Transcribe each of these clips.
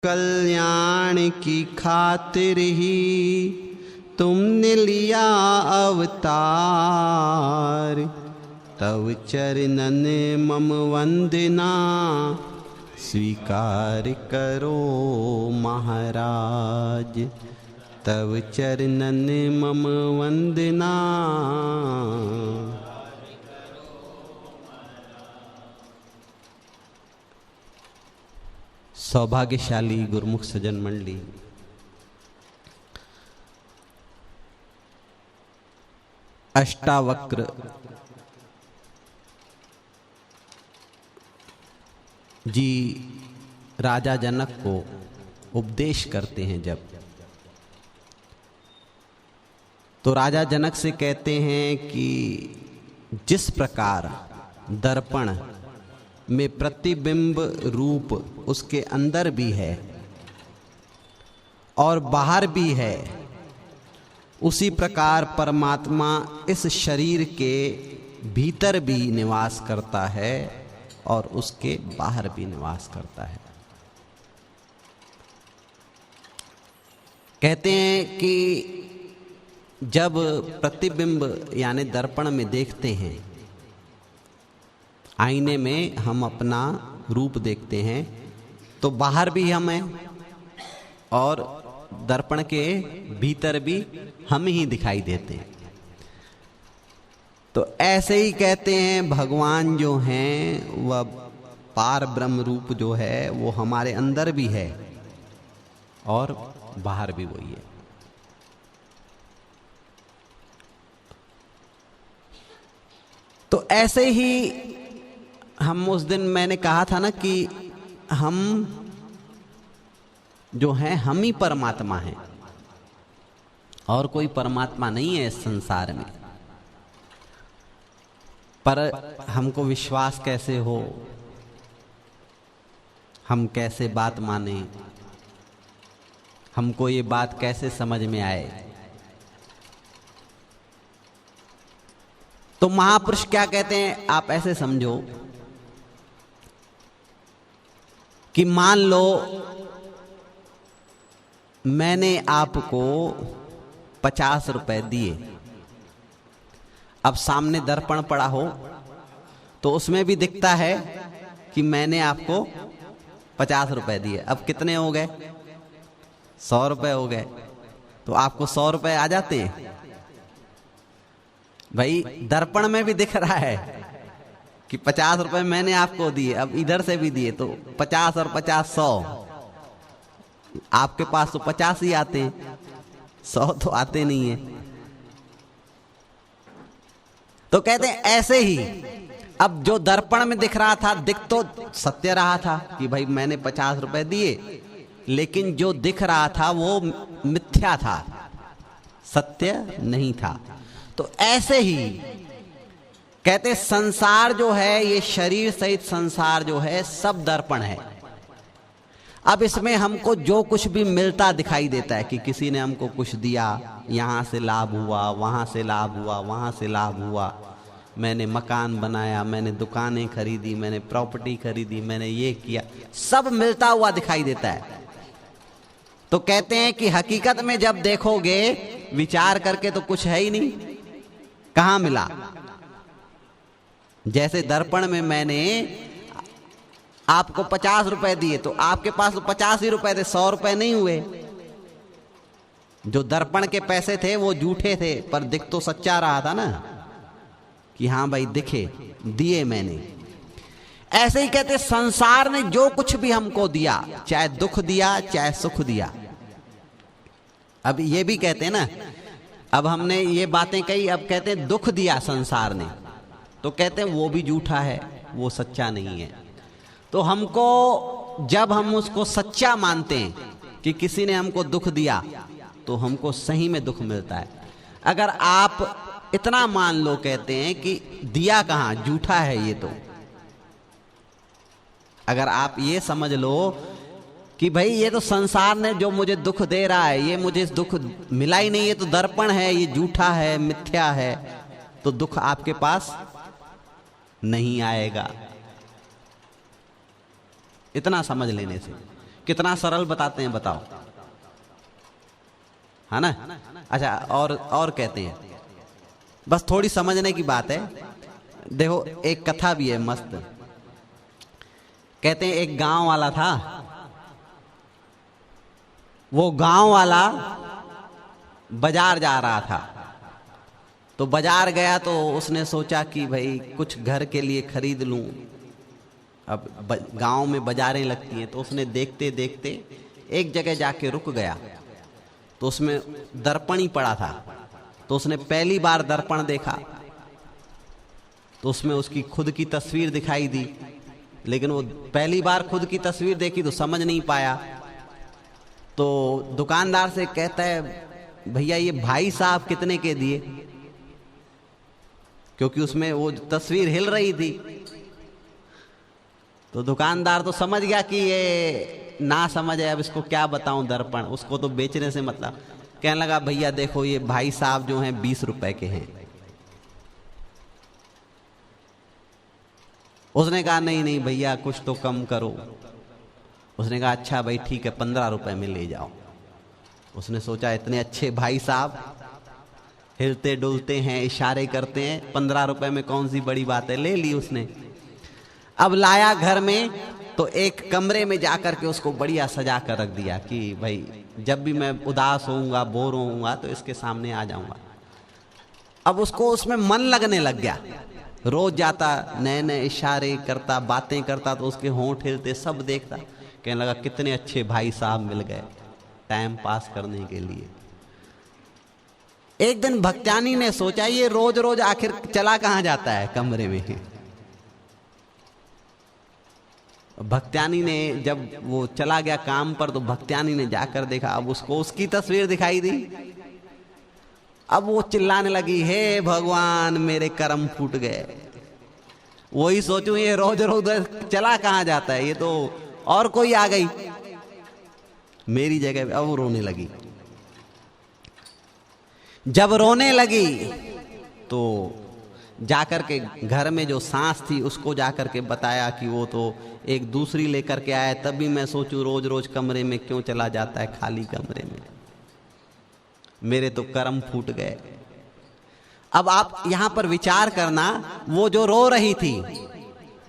कल्याण की खातिर ही तुमने लिया अवतार। तव चरणन मम वंदना स्वीकार करो महाराज। तव चरणन मम वंदना। सौभाग्यशाली गुरुमुख सज्जन मंडली, अष्टावक्र जी राजा जनक को उपदेश करते हैं जब, तो राजा जनक से कहते हैं कि जिस प्रकार दर्पण में प्रतिबिंब रूप उसके अंदर भी है और बाहर भी है, उसी प्रकार परमात्मा इस शरीर के भीतर भी निवास करता है और उसके बाहर भी निवास करता है। कहते हैं कि जब प्रतिबिंब यानी दर्पण में देखते हैं, आईने में हम अपना रूप देखते हैं, तो बाहर भी हम हैं और दर्पण के भीतर भी हम ही दिखाई देते हैं। तो ऐसे ही कहते हैं भगवान जो हैं वह पार ब्रह्म रूप जो है वो हमारे अंदर भी है और बाहर भी वही है। तो ऐसे ही हम उस दिन मैंने कहा था ना कि हम जो हैं हम ही परमात्मा हैं और कोई परमात्मा नहीं है इस संसार में। पर हमको विश्वास कैसे हो, हम कैसे बात माने, हमको ये बात कैसे समझ में आए। तो महापुरुष क्या कहते हैं, आप ऐसे समझो कि मान लो मैंने आपको 50 रुपए दिए, अब सामने दर्पण पड़ा हो तो उसमें भी दिखता है कि मैंने आपको 50 रुपए दिए। अब कितने हो गए? 100 रुपए हो गए। तो आपको 100 रुपए आ जाते हैं भाई। दर्पण में भी दिख रहा है कि 50 रुपए मैंने आपको दिए, अब इधर से भी दिए, तो 50 और 50 100। आपके पास तो 50 ही आते हैं, 100 तो आते नहीं है। तो कहते हैं ऐसे ही अब जो दर्पण में दिख रहा था, दिख तो सत्य रहा था कि भाई मैंने 50 रुपए दिए, लेकिन जो दिख रहा था वो मिथ्या था, सत्य नहीं था। तो ऐसे ही कहते संसार जो है, ये शरीर सहित संसार जो है सब दर्पण है। अब इसमें हमको जो कुछ भी मिलता दिखाई देता है कि किसी ने हमको कुछ दिया, यहां से लाभ हुआ, वहां से लाभ हुआ, वहां से लाभ हुआ, मैंने मकान बनाया, मैंने दुकानें खरीदी, मैंने प्रॉपर्टी खरीदी, मैंने ये किया, सब मिलता हुआ दिखाई देता है। तो कहते हैं कि हकीकत में जब देखोगे विचार करके तो कुछ है ही नहीं, कहां मिला। जैसे दर्पण में मैंने आपको 50 रुपए दिए, तो आपके पास तो 50 ही रुपए थे, 100 रुपए नहीं हुए। जो दर्पण के पैसे थे वो झूठे थे, पर दिख तो सच्चा रहा था ना कि हाँ भाई दिखे, दिए मैंने। ऐसे ही कहते संसार ने जो कुछ भी हमको दिया, चाहे दुख दिया चाहे सुख दिया। अब ये भी कहते हैं ना, अब हमने ये बातें कही, अब कहते हैं दुख दिया संसार ने, तो कहते हैं वो भी झूठा है, वो सच्चा नहीं है। तो हमको जब हम उसको सच्चा मानते हैं कि किसी ने हमको दुख दिया, तो हमको सही में दुख मिलता है। अगर आप इतना मान लो, कहते हैं कि दिया कहां, झूठा है ये, तो अगर आप ये समझ लो कि भाई ये तो संसार ने जो मुझे दुख दे रहा है, ये मुझे दुख मिला ही नहीं, ये तो दर्पण है, ये झूठा है, मिथ्या है, तो दुख आपके पास नहीं आएगा। इतना समझ लेने से कितना सरल बताते हैं, बताओ, है ना? अच्छा, और कहते हैं, बस थोड़ी समझने की बात है। देखो, एक कथा भी है मस्त। कहते हैं एक गांव वाला था, वो गांव वाला बाजार जा रहा था। तो बाजार गया तो उसने सोचा कि भाई कुछ घर के लिए खरीद लूं। अब गांव में बाजारें लगती हैं, तो उसने देखते देखते एक जगह जाके रुक गया। तो उसमें दर्पण ही पड़ा था। तो उसने पहली बार दर्पण देखा तो उसमें उसकी खुद की तस्वीर दिखाई दी, लेकिन वो पहली बार खुद की तस्वीर देखी तो समझ नहीं पाया। तो दुकानदार से कहता है, भैया ये भाई साहब कितने के दिए? क्योंकि उसमें वो तस्वीर हिल रही थी। तो दुकानदार तो समझ गया कि ये ना समझ है, अब इसको क्या बताऊं दर्पण, उसको तो बेचने से मतलब। कहने लगा, भैया देखो ये भाई साहब जो हैं 20 रुपए के हैं। उसने कहा, नहीं नहीं भैया कुछ तो कम करो। उसने कहा, अच्छा भाई ठीक है, 15 रुपए में ले जाओ। उसने सोचा इतने अच्छे भाई साहब, हिलते डुलते हैं, इशारे करते हैं, 15 रुपए में कौन सी बड़ी बात है। ले ली उसने। अब लाया घर में तो एक कमरे में जाकर के उसको बढ़िया सजा कर रख दिया कि भाई जब भी मैं उदास होऊंगा, बोर होऊंगा तो इसके सामने आ जाऊंगा। अब उसको उसमें मन लगने लग गया। रोज जाता, नए नए इशारे करता, बातें करता, तो उसके होंठ हिलते, सब देखता। कहने लगा, कितने अच्छे भाई साहब मिल गए टाइम पास करने के लिए। एक दिन भक्त्यानी ने सोचा, ये रोज रोज आखिर चला कहां जाता है कमरे में। भक्त्यानी ने जब वो चला गया काम पर, तो भक्त्यानी ने जाकर देखा, अब उसको उसकी तस्वीर दिखाई दी। अब वो चिल्लाने लगी, हे भगवान मेरे कर्म फूट गए। वही सोचूं, ये रोज रोज चला कहां जाता है, ये तो और कोई आ गई मेरी जगह पे। अब वो रोने लगी। जब रोने लगी तो जाकर के घर में जो सांस थी उसको जाकर के बताया कि वो तो एक दूसरी लेकर के आया। तभी मैं सोचूं रोज रोज कमरे में क्यों चला जाता है, खाली कमरे में, मेरे तो कर्म फूट गए। अब आप यहां पर विचार करना, वो जो रो रही थी,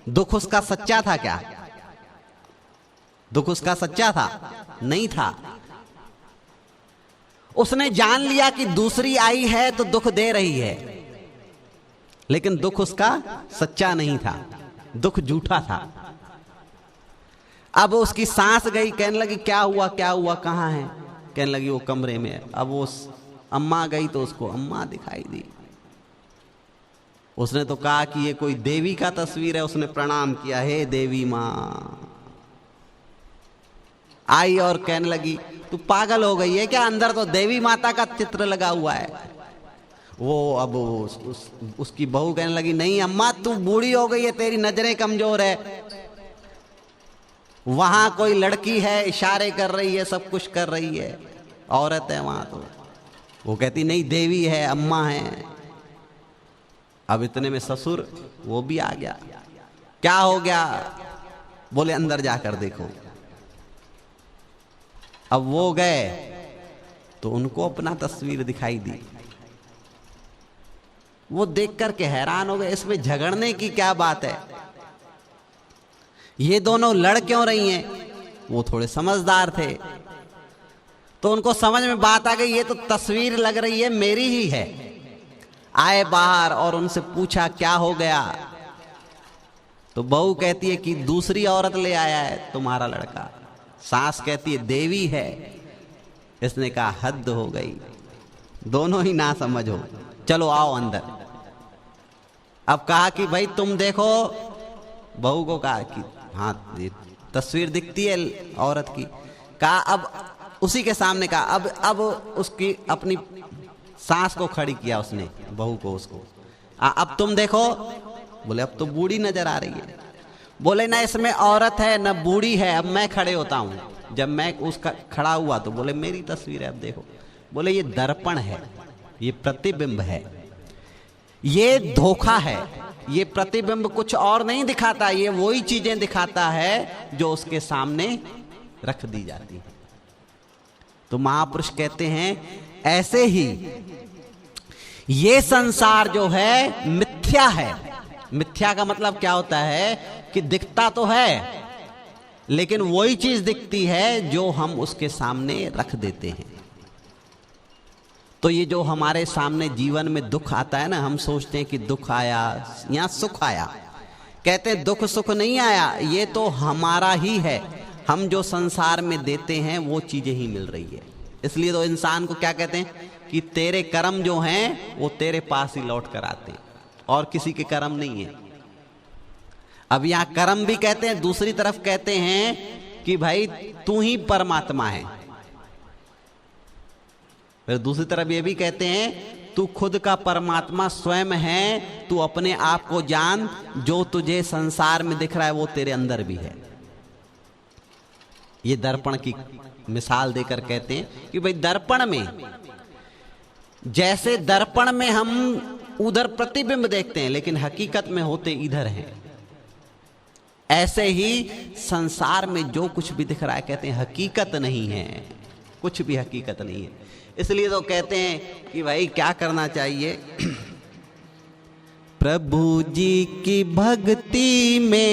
दुख उसका सच्चा था क्या? दुख उसका सच्चा था? नहीं था। उसने जान लिया कि दूसरी आई है तो दुख दे रही है, लेकिन दुख उसका सच्चा नहीं था, दुख झूठा था। अब उसकी सांस गई, कहने लगी, क्या हुआ क्या हुआ, कहां है? कहने लगी, वो कमरे में है। अब वो अम्मा गई तो उसको अम्मा दिखाई दी। उसने तो कहा कि ये कोई देवी का तस्वीर है। उसने प्रणाम किया, हे देवी मां। आई और कहने लगी, तू पागल हो गई है क्या? अंदर तो देवी माता का चित्र लगा हुआ है। वो अब उसकी बहू कहने लगी, नहीं अम्मा तू बूढ़ी हो गई है, तेरी नजरें कमजोर है। वहां कोई लड़की है, इशारे कर रही है, सब कुछ कर रही है, औरत है वहां। तो वो कहती, नहीं देवी है, अम्मा है। अब इतने में ससुर वो भी आ गया। क्या हो गया? बोले अंदर जाकर देखो। अब वो गए तो उनको अपना तस्वीर दिखाई दी। वो देख करके हैरान हो गए, इसमें झगड़ने की क्या बात है, ये दोनों लड़ क्यों रही हैं? वो थोड़े समझदार थे तो उनको समझ में बात आ गई, ये तो तस्वीर लग रही है मेरी ही है। आए बाहर और उनसे पूछा, क्या हो गया? तो बहू कहती है कि दूसरी औरत ले आया है तुम्हारा लड़का। सास कहती है देवी है। इसने कहा हद हो गई, दोनों ही ना समझ हो, चलो आओ अंदर। अब कहा कि भाई तुम देखो, बहू को कहा कि हाँ ये तस्वीर दिखती है औरत की। कहा अब उसी के सामने कहा, अब उसकी अपनी सास को खड़ी किया उसने, बहू को, उसको अब तुम देखो। बोले अब तो बूढ़ी नजर आ रही है। बोले ना इसमें औरत है न बूढ़ी है, अब मैं खड़े होता हूं। जब मैं उसका खड़ा हुआ तो बोले मेरी तस्वीर है, अब देखो। बोले ये दर्पण है, ये प्रतिबिंब है, ये धोखा है। ये प्रतिबिंब कुछ और नहीं दिखाता, ये वही चीजें दिखाता है जो उसके सामने रख दी जाती है। तो महापुरुष कहते हैं ऐसे ही ये संसार जो है मिथ्या है। मिथ्या का मतलब क्या होता है कि दिखता तो है लेकिन वही चीज दिखती है जो हम उसके सामने रख देते हैं। तो ये जो हमारे सामने जीवन में दुख आता है ना, हम सोचते हैं कि दुख आया या सुख आया, कहते हैं दुख सुख नहीं आया, ये तो हमारा ही है। हम जो संसार में देते हैं वो चीजें ही मिल रही है। इसलिए तो इंसान को क्या कहते हैं कि तेरे कर्म जो हैं वो तेरे पास ही लौट कर आते हैं और किसी के कर्म नहीं है। अब यहां कर्म भी कहते हैं, दूसरी तरफ कहते हैं कि भाई तू ही परमात्मा है। फिर दूसरी तरफ ये भी कहते हैं तू खुद का परमात्मा स्वयं है, तू अपने आप को जान, जो तुझे संसार में दिख रहा है वो तेरे अंदर भी है। ये दर्पण की मिसाल देकर कहते हैं कि भाई दर्पण में, जैसे दर्पण में हम उधर प्रतिबिंब देखते हैं लेकिन हकीकत में होते इधर हैं, ऐसे ही संसार में जो कुछ भी दिख रहा है कहते हैं हकीकत नहीं है, कुछ भी हकीकत नहीं है। इसलिए तो कहते हैं कि भाई क्या करना चाहिए, प्रभु जी की भक्ति में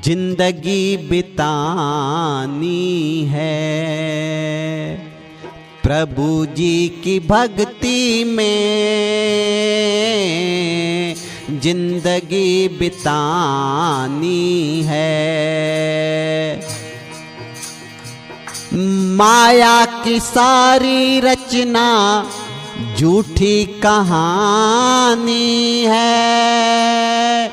जिंदगी बितानी है। प्रभु जी की भक्ति में जिंदगी बितानी है। माया की सारी रचना झूठी कहानी है।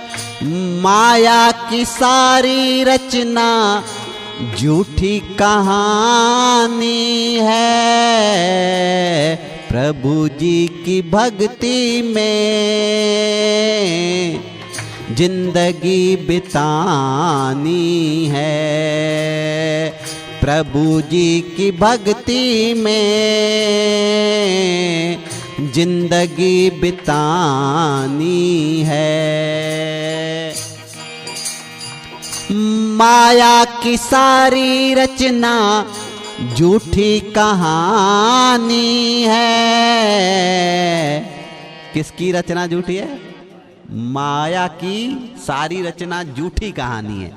माया की सारी रचना झूठी कहानी है। प्रभु जी की भक्ति में जिंदगी बितानी है। प्रभु जी की भक्ति में जिंदगी बितानी है। माया की सारी रचना झूठी कहानी है। किसकी रचना झूठी है? माया की सारी रचना झूठी कहानी है।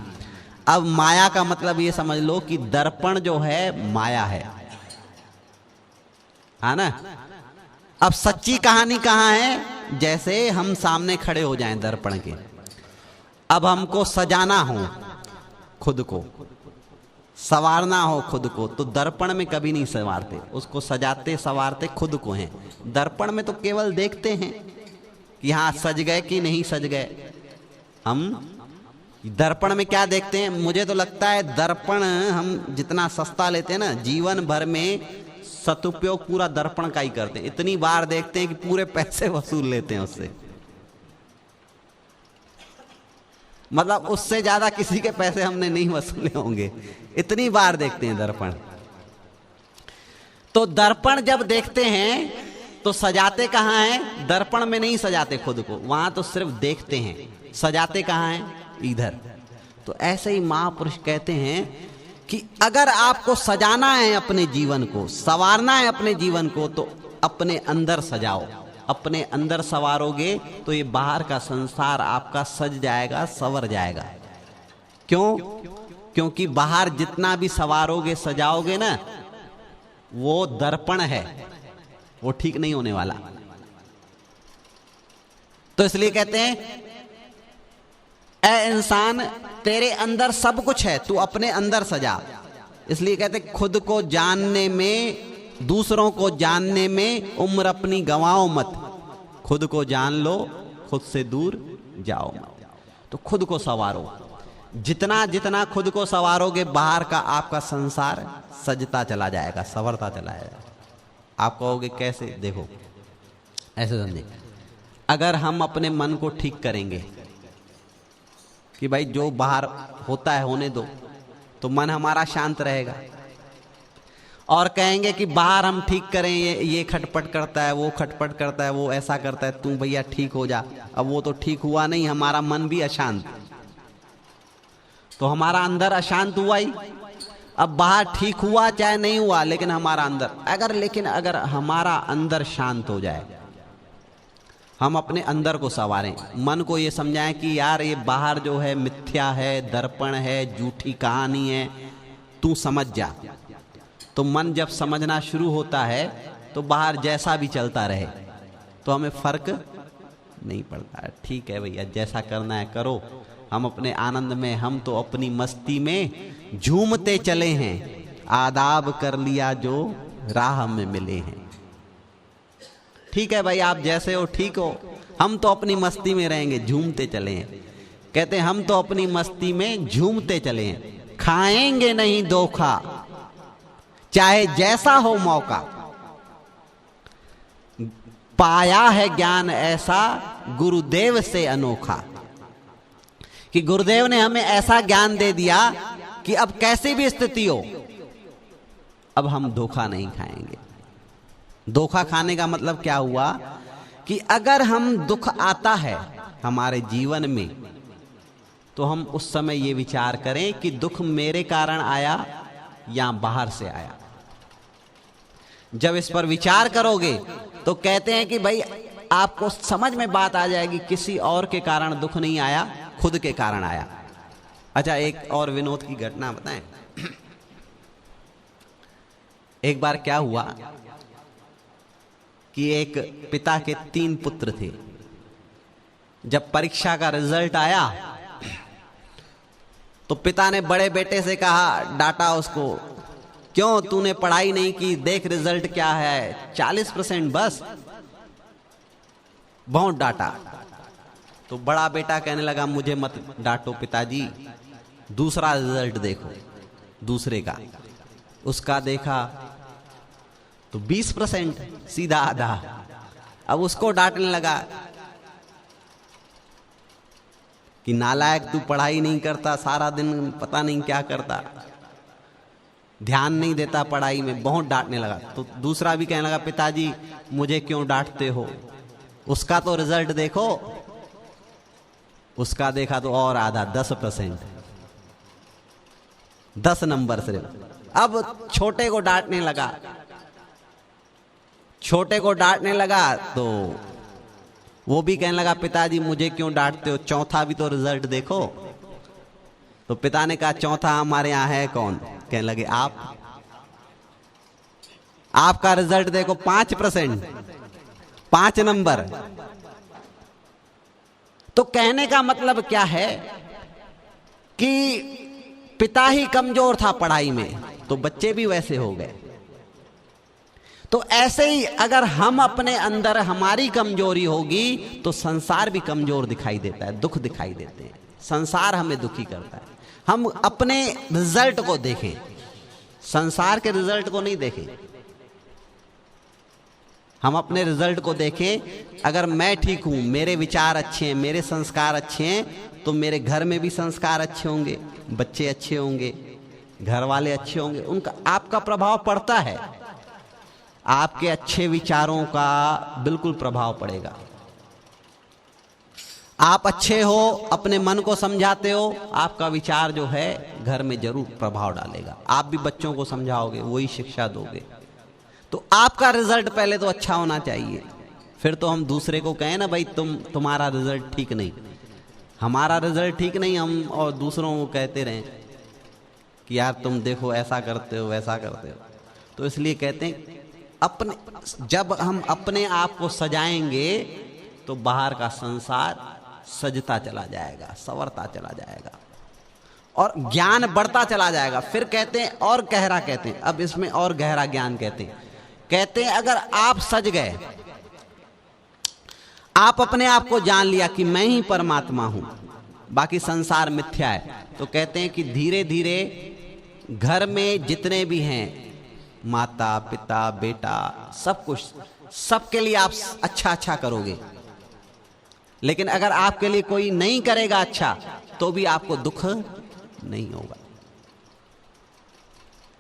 अब माया का मतलब ये समझ लो कि दर्पण जो है माया है ना। अब सच्ची कहानी कहाँ है? जैसे हम सामने खड़े हो जाएं दर्पण के, अब हमको सजाना हो खुद को, सवारना हो खुद को, तो दर्पण में कभी नहीं संवारते, उसको सजाते सवारते खुद को हैं। दर्पण में तो केवल देखते हैं कि हाँ सज गए कि नहीं सज गए। हम दर्पण में क्या देखते हैं? मुझे तो लगता है दर्पण हम जितना सस्ता लेते हैं ना, जीवन भर में सदुपयोग पूरा दर्पण का ही करते हैं। इतनी बार देखते हैं कि पूरे पैसे वसूल लेते हैं उससे, मतलब उससे ज्यादा किसी के पैसे हमने नहीं वसूले होंगे, इतनी बार देखते हैं दर्पण। तो दर्पण जब देखते हैं तो सजाते कहाँ हैं? दर्पण में नहीं सजाते खुद को, वहां तो सिर्फ देखते हैं। सजाते कहाँ हैं? इधर। तो ऐसे ही महापुरुष कहते हैं कि अगर आपको सजाना है अपने जीवन को, संवारना है अपने जीवन को, तो अपने अंदर सजाओ। अपने अंदर संवारोगे तो ये बाहर का संसार आपका सज जाएगा, संवर जाएगा। क्यों? क्योंकि बाहर जितना भी संवारोगे सजाओगे ना, वो दर्पण है, वो ठीक नहीं होने वाला। तो इसलिए कहते हैं ऐ इंसान तेरे अंदर सब कुछ है, तू अपने अंदर सजा। इसलिए कहते खुद को जानने में, दूसरों को जानने में उम्र अपनी गंवाओ मत। खुद को जान लो, खुद से दूर जाओ मत। तो खुद को संवारो। जितना जितना खुद को संवारोगे बाहर का आपका संसार सजता चला जाएगा, संवरता चला जाएगा। आप कहोगे कैसे? देखो ऐसे समझे, अगर हम अपने मन को ठीक करेंगे कि भाई जो बाहर होता है होने दो, तो मन हमारा शांत रहेगा। और कहेंगे कि बाहर हम ठीक करें, ये खटपट करता है, वो खटपट करता है, वो ऐसा करता है, तू भैया ठीक हो जा। अब वो तो ठीक हुआ नहीं, हमारा मन भी अशांत। तो हमारा अंदर अशांत हुआ ही। अब बाहर ठीक हुआ चाहे नहीं हुआ, लेकिन हमारा अंदर अगर हमारा अंदर शांत हो जाए, हम अपने अंदर को संवारें, मन को ये समझाएं कि यार ये बाहर जो है मिथ्या है, दर्पण है, झूठी कहानी है, तू समझ जा। तो मन जब समझना शुरू होता है तो बाहर जैसा भी चलता रहे तो हमें फर्क नहीं पड़ता। ठीक है भैया, जैसा करना है करो, हम अपने आनंद में, हम तो अपनी मस्ती में झूमते चले हैं, आदाब कर लिया जो राह में मिले हैं। ठीक है भाई, आप जैसे हो ठीक हो, हम तो अपनी मस्ती में रहेंगे, झूमते चले हैं। कहते हैं हम तो अपनी मस्ती में झूमते चले हैं, खाएंगे नहीं धोखा चाहे जैसा हो मौका, पाया है ज्ञान ऐसा गुरुदेव से अनोखा। कि गुरुदेव ने हमें ऐसा ज्ञान दे दिया कि अब कैसी भी स्थिति हो, अब हम धोखा नहीं खाएंगे। धोखा खाने का मतलब क्या हुआ कि अगर हम दुख आता है हमारे जीवन में तो हम उस समय ये विचार करें कि दुख मेरे कारण आया या बाहर से आया। जब इस पर विचार करोगे तो कहते हैं कि भाई आपको समझ में बात आ जाएगी, किसी और के कारण दुख नहीं आया, खुद के कारण आया। अच्छा, एक और विनोद की घटना बताएं। एक बार क्या हुआ कि एक पिता के 3 पुत्र थे। जब परीक्षा का रिजल्ट आया तो पिता ने बड़े बेटे से कहा, डांटा उसको, क्यों तूने पढ़ाई नहीं की, देख रिजल्ट क्या है, 40% बस। बहुत डांटा। तो बड़ा बेटा कहने लगा, मुझे मत डांटो पिताजी, दूसरा रिजल्ट देखो। दूसरे का, उसका देखा तो 20%, सीधा आधा। अब उसको डांटने लगा कि नालायक, तू पढ़ाई नहीं करता, सारा दिन पता नहीं क्या करता, ध्यान नहीं देता पढ़ाई में। बहुत डांटने लगा। तो दूसरा भी कहने लगा, पिताजी मुझे क्यों डांटते हो, उसका तो रिजल्ट देखो। उसका देखा तो और आधा, 10%, 10 नंबर सिर्फ। अब छोटे को डांटने लगा। छोटे को डांटने लगा तो वो भी कहने लगा, पिताजी मुझे क्यों डांटते हो, चौथा भी तो रिजल्ट देखो। तो पिता ने कहा, चौथा हमारे यहां है कौन? कहने लगे, आप। आपका रिजल्ट देखो, 5%, 5 नंबर। तो कहने का मतलब क्या है कि पिता ही कमजोर था पढ़ाई में, तो बच्चे भी वैसे हो गए। तो ऐसे ही अगर हम अपने अंदर, हमारी कमजोरी होगी तो संसार भी कमजोर दिखाई देता है, दुख दिखाई देते हैं, संसार हमें दुखी करता है। हम अपने रिजल्ट को देखें, संसार के रिजल्ट को नहीं देखें। हम अपने रिजल्ट को देखें। अगर मैं ठीक हूं, मेरे विचार अच्छे हैं, मेरे संस्कार अच्छे हैं, तो मेरे घर में भी संस्कार अच्छे होंगे, बच्चे अच्छे होंगे, घर वाले अच्छे होंगे, उनका आपका प्रभाव पड़ता है। आपके अच्छे विचारों का बिल्कुल प्रभाव पड़ेगा। आप अच्छे हो, अपने मन को समझाते हो, आपका विचार जो है घर में जरूर प्रभाव डालेगा। आप भी बच्चों को समझाओगे, वही शिक्षा दोगे। तो आपका रिजल्ट पहले तो अच्छा होना चाहिए, फिर तो हम दूसरे को कहें ना, भाई तुम्हारा रिजल्ट ठीक नहीं, हमारा रिजल्ट ठीक नहीं, हम और दूसरों को कहते रहें कि यार तुम देखो ऐसा करते हो, वैसा करते हो। तो इसलिए कहते हैं अपने, जब हम अपने आप को सजाएंगे तो बाहर का संसार सजता चला जाएगा, संवरता चला जाएगा और ज्ञान बढ़ता चला जाएगा। फिर कहते हैं और गहरा, कहते हैं अब इसमें और गहरा ज्ञान कहते हैं अगर आप सज गए, आप अपने आप को जान लिया कि मैं ही परमात्मा हूं, बाकी संसार मिथ्या है, तो कहते हैं कि धीरे धीरे घर में जितने भी हैं, माता पिता बेटा सब कुछ, सबके लिए आप अच्छा करोगे। लेकिन अगर आपके लिए कोई नहीं करेगा अच्छा, तो भी आपको दुख नहीं होगा।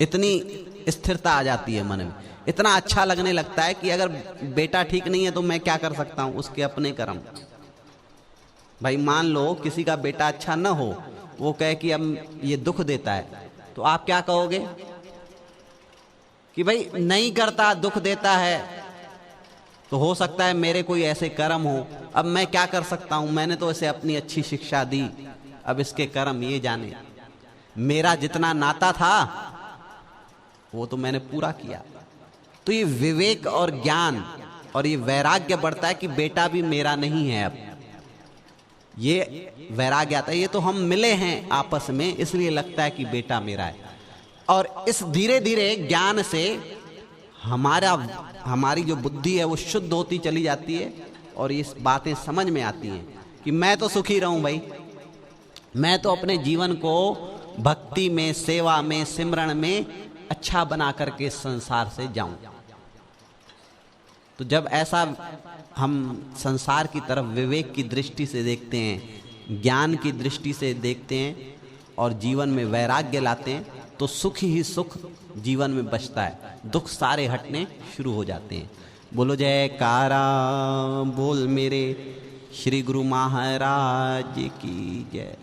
इतनी स्थिरता आ जाती है मन में, इतना अच्छा लगने लगता है कि अगर बेटा ठीक नहीं है तो मैं क्या कर सकता हूं, उसके अपने कर्म। भाई मान लो किसी का बेटा अच्छा न हो, वो कहे कि अब ये दुख देता है, तो आप क्या कहोगे कि भाई नहीं करता, दुख देता है, तो हो सकता है मेरे कोई ऐसे कर्म हो, अब मैं क्या कर सकता हूं, मैंने तो इसे अपनी अच्छी शिक्षा दी, अब इसके कर्म ये जाने, मेरा जितना नाता था वो तो मैंने पूरा किया। तो ये विवेक और ज्ञान और ये वैराग्य बढ़ता है कि बेटा भी मेरा नहीं है, अब ये वैराग्य आता है, ये तो हम मिले हैं आपस में इसलिए लगता है कि बेटा मेरा है। और इस धीरे धीरे ज्ञान से हमारी जो बुद्धि है वो शुद्ध होती चली जाती है और ये बातें समझ में आती हैं कि मैं तो सुखी रहूं भाई, मैं तो अपने जीवन को भक्ति में, सेवा में, सिमरण में अच्छा बना करके संसार से जाऊं। तो जब ऐसा हम संसार की तरफ विवेक की दृष्टि से देखते हैं, ज्ञान की दृष्टि से देखते हैं और जीवन में वैराग्य लाते हैं, तो सुख ही सुख जीवन में बचता है, दुख सारे हटने शुरू हो जाते हैं। बोलो जयकारा बोल मेरे श्री गुरु महाराज की जय।